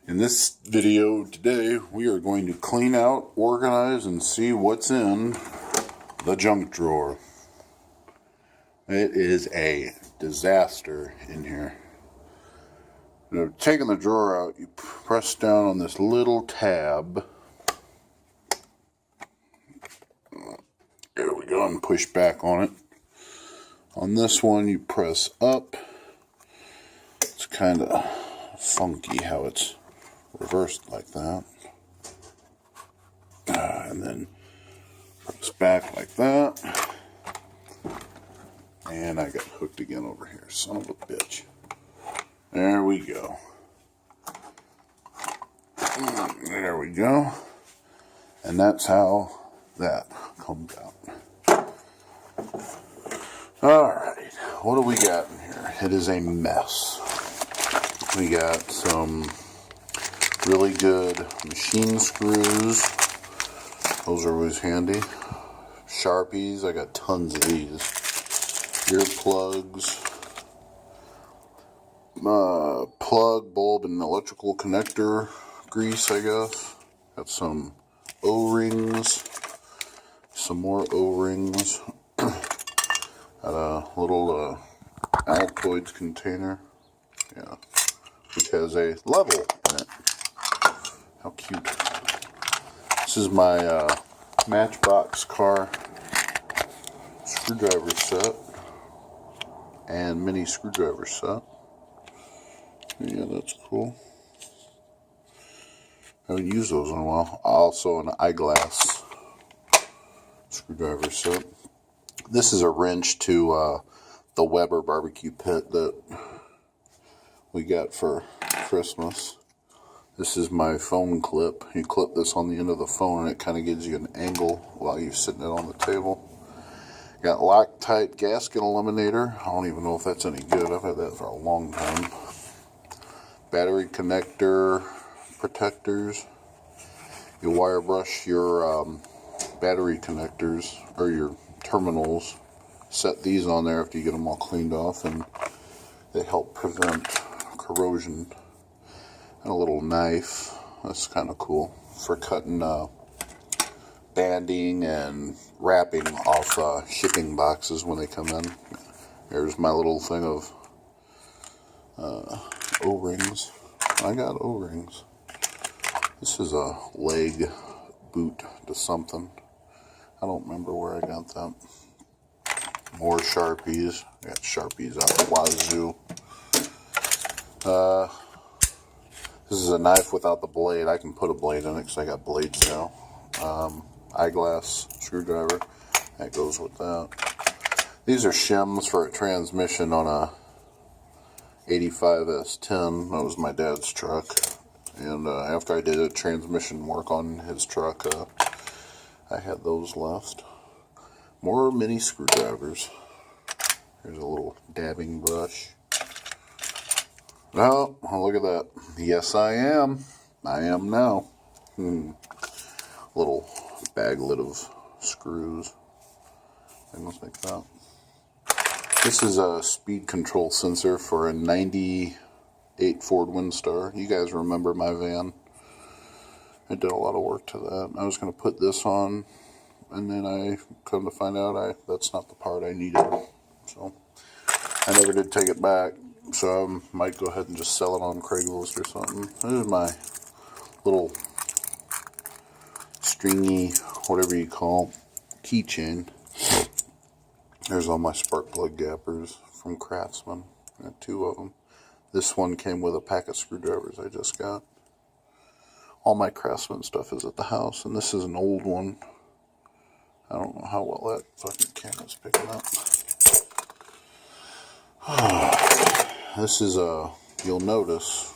In this video today, we are going to clean out, organize, and see what's in the junk drawer. It is a disaster in here. Now, taking the drawer out, you press down on this little tab. There we go, and push back on it. On this one, you press up. It's kind of funky how it's reversed like that. And then press back like that. And I got hooked again over here. Son of a bitch. There we go. There we go. And that's how that comes out. Alright, what do we got in here? It is a mess. We got some really good machine screws. Those are always handy. Sharpies, I got tons of these. Earplugs. Plug, bulb, and electrical connector grease, I guess. Got some O-rings. Some more O-rings. Got a little Altoids container. Yeah. Which has a level in it. How cute. This is my Matchbox car screwdriver set and mini screwdriver set. Yeah, that's cool. I haven't used those in a while. Also an eyeglass screwdriver set. This is a wrench to the Weber barbecue pit that we got for Christmas. This is my phone clip. You clip this on the end of the phone and it kind of gives you an angle while you're sitting it on the table. Got Loctite gasket eliminator. I don't even know if that's any good. I've had that for a long time. Battery connector protectors. You wire brush your battery connectors or your terminals. Set these on there after you get them all cleaned off, and they help prevent corrosion. And a little knife. That's kind of cool for cutting banding and wrapping off shipping boxes when they come in. There's my little thing of O-rings. I got O-rings. This is a leg boot to something. I don't remember where I got that. More Sharpies. I got Sharpies out the wazoo. This is a knife without the blade. I can put a blade in it because I got blades now. Eyeglass screwdriver. That goes with that. These are shims for a transmission on a 85 S10. That was my dad's truck. And after I did a transmission work on his truck, I had those left. More mini screwdrivers. Here's a little dabbing brush. Oh, look at that. Yes, I am. I am now. Little baglet of screws. Things like that. This is a speed control sensor for a 98 Ford Windstar. You guys remember my van. I did a lot of work to that. I was going to put this on, and then I come to find out that's not the part I needed. So I never did take it back. So I might go ahead and just sell it on Craigslist or something. This is my little stringy, whatever you call, keychain. There's all my spark plug gappers from Craftsman. I got 2 of them. This one came with a pack of screwdrivers I just got. All my Craftsman stuff is at the house, and this is an old one. I don't know how well that fucking camera's picking up. This is you'll notice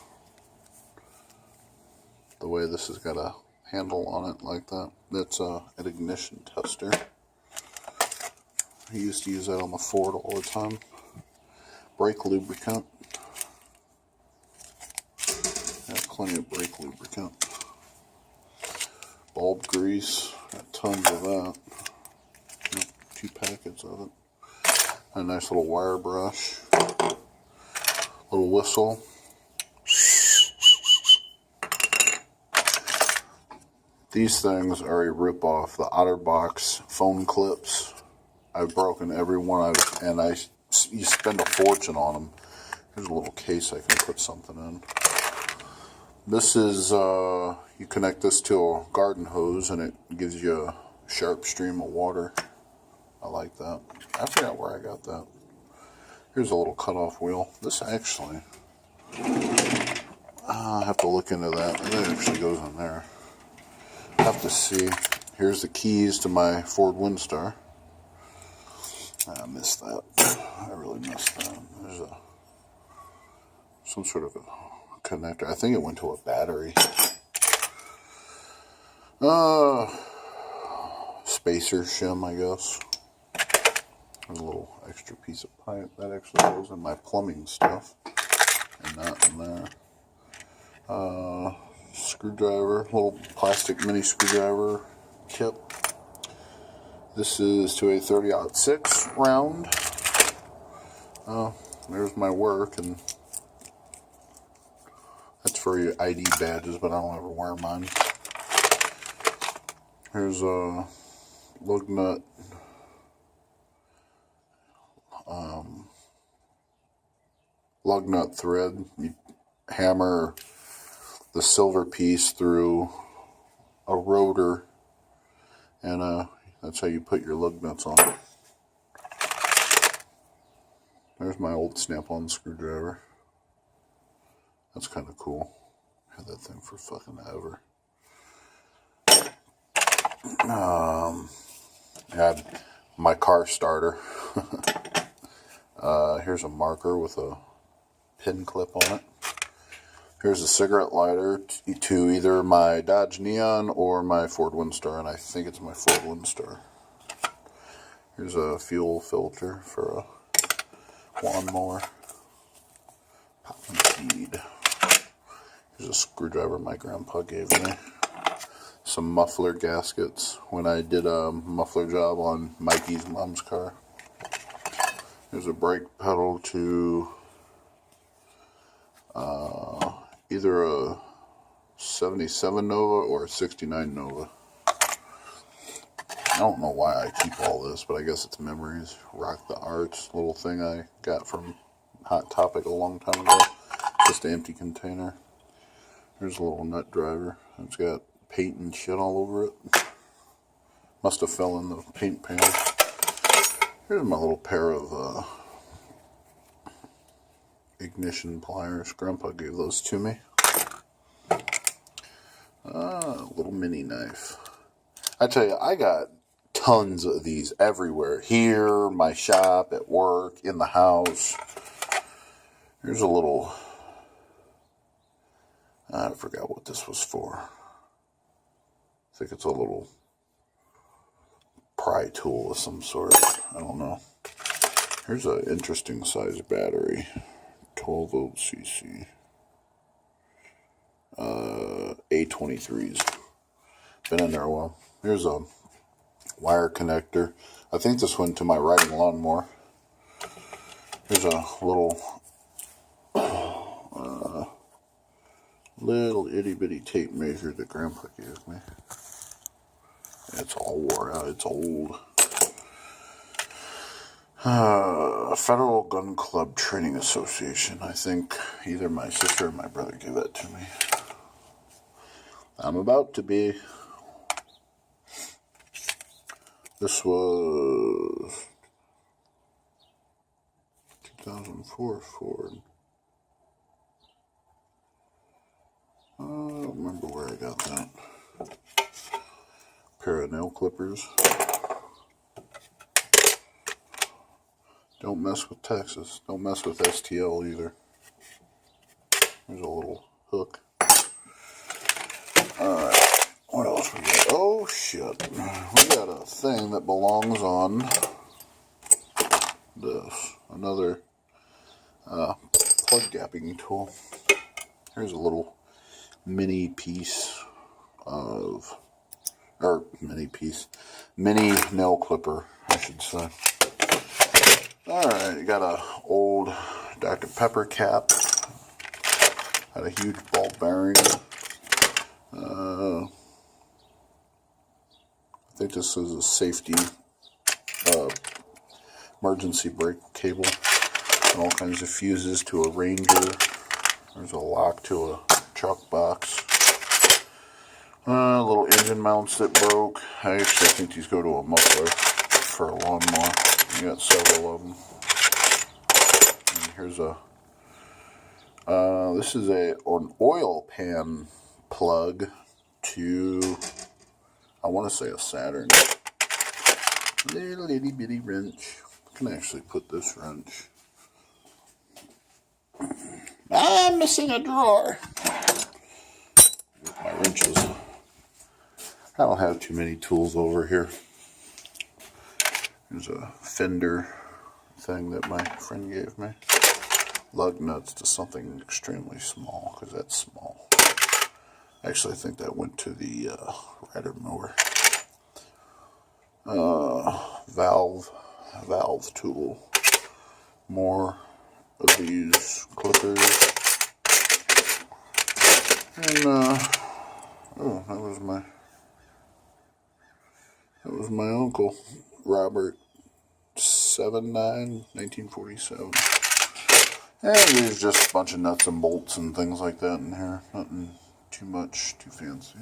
the way this has got a handle on it like that. That's an ignition tester. I used to use that on the Ford all the time. Brake lubricant. Got plenty of brake lubricant. Bulb grease. Got tons of that. 2 packets of it. A nice little wire brush. Little whistle. These things are a rip-off. The OtterBox phone clips. I've broken every one, you spend a fortune on them. Here's a little case I can put something in. This is, you connect this to a garden hose and it gives you a sharp stream of water. I like that. I forgot where I got that. Here's a little cutoff wheel. This actually, I have to look into that. It actually goes in there. I have to see. Here's the keys to my Ford Windstar. I missed that. I really missed that. There's some sort of a connector. I think it went to a battery. Spacer shim, I guess. There's a little extra piece of pipe that actually goes in my plumbing stuff, and that in there. Screwdriver, little plastic mini screwdriver tip. This is to a 30-06 round. There's my work, and that's for your ID badges, but I don't ever wear mine. Here's a lug nut. Lug nut thread. You hammer the silver piece through a rotor, and that's how you put your lug nuts on. There's my old Snap-on screwdriver. That's kind of cool. I had that thing for fucking ever. I had my car starter. Here's a marker with a pin clip on it. Here's a cigarette lighter to either my Dodge Neon or my Ford Windstar, and I think it's my Ford Windstar. Here's a fuel filter for a lawnmower. Popping seed. Here's a screwdriver my grandpa gave me. Some muffler gaskets when I did a muffler job on Mikey's mom's car. There's a brake pedal to either a 77 Nova or a 69 Nova. I don't know why I keep all this, but I guess it's memories. Rock the Arts, little thing I got from Hot Topic a long time ago. Just an empty container. Here's a little nut driver. It's got paint and shit all over it. Must have fell in the paint pan. Here's my little pair of ignition pliers. Grandpa gave those to me. A little mini knife. I tell you, I got tons of these everywhere. Here, my shop, at work, in the house. Here's a little... I forgot what this was for. I think it's a little pry tool of some sort. I don't know. Here's an interesting size battery. 12 volt CC. A23s. Been in there a while. Here's a wire connector. I think this went to my riding lawnmower. Here's a little little itty bitty tape measure that Grandpa gave me. It's all wore out. It's old. Federal Gun Club Training Association. I think either my sister or my brother gave that to me. I'm about to be. This was 2004 Ford. I don't remember where I got that. Pair of nail clippers. Don't mess with Texas. Don't mess with STL either. There's a little hook. Alright. What else we got? Oh shit. We got a thing that belongs on this. Another plug gapping tool. Here's a little mini piece of, mini nail clipper, I should say. Alright, you got a old Dr. Pepper cap. Had a huge ball bearing. think this is a safety emergency brake cable. And all kinds of fuses to a Ranger. There's a lock to a truck box. Little engine mounts that broke. I actually think these go to a muffler for a lawnmower. You got several of them. And here's a, this is an oil pan plug to, I want to say a Saturn. Little itty bitty wrench. I can actually put this wrench. I'm missing a drawer. With my wrenches. I don't have too many tools over here. There's a fender thing that my friend gave me. Lug nuts to something extremely small, because that's small. Actually, I think that went to the rider mower. Valve tool. More of these clippers. And oh, that was my uncle, Robert 1947. And there's just a bunch of nuts and bolts and things like that in here. Nothing too much, too fancy.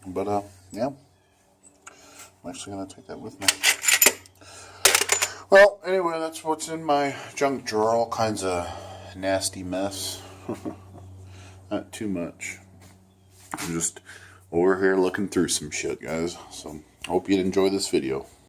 But yeah, I'm actually gonna take that with me. Well, anyway, that's what's in my junk drawer. All kinds of nasty mess. Not too much. I'm just over here looking through some shit, guys. So, hope you enjoy this video.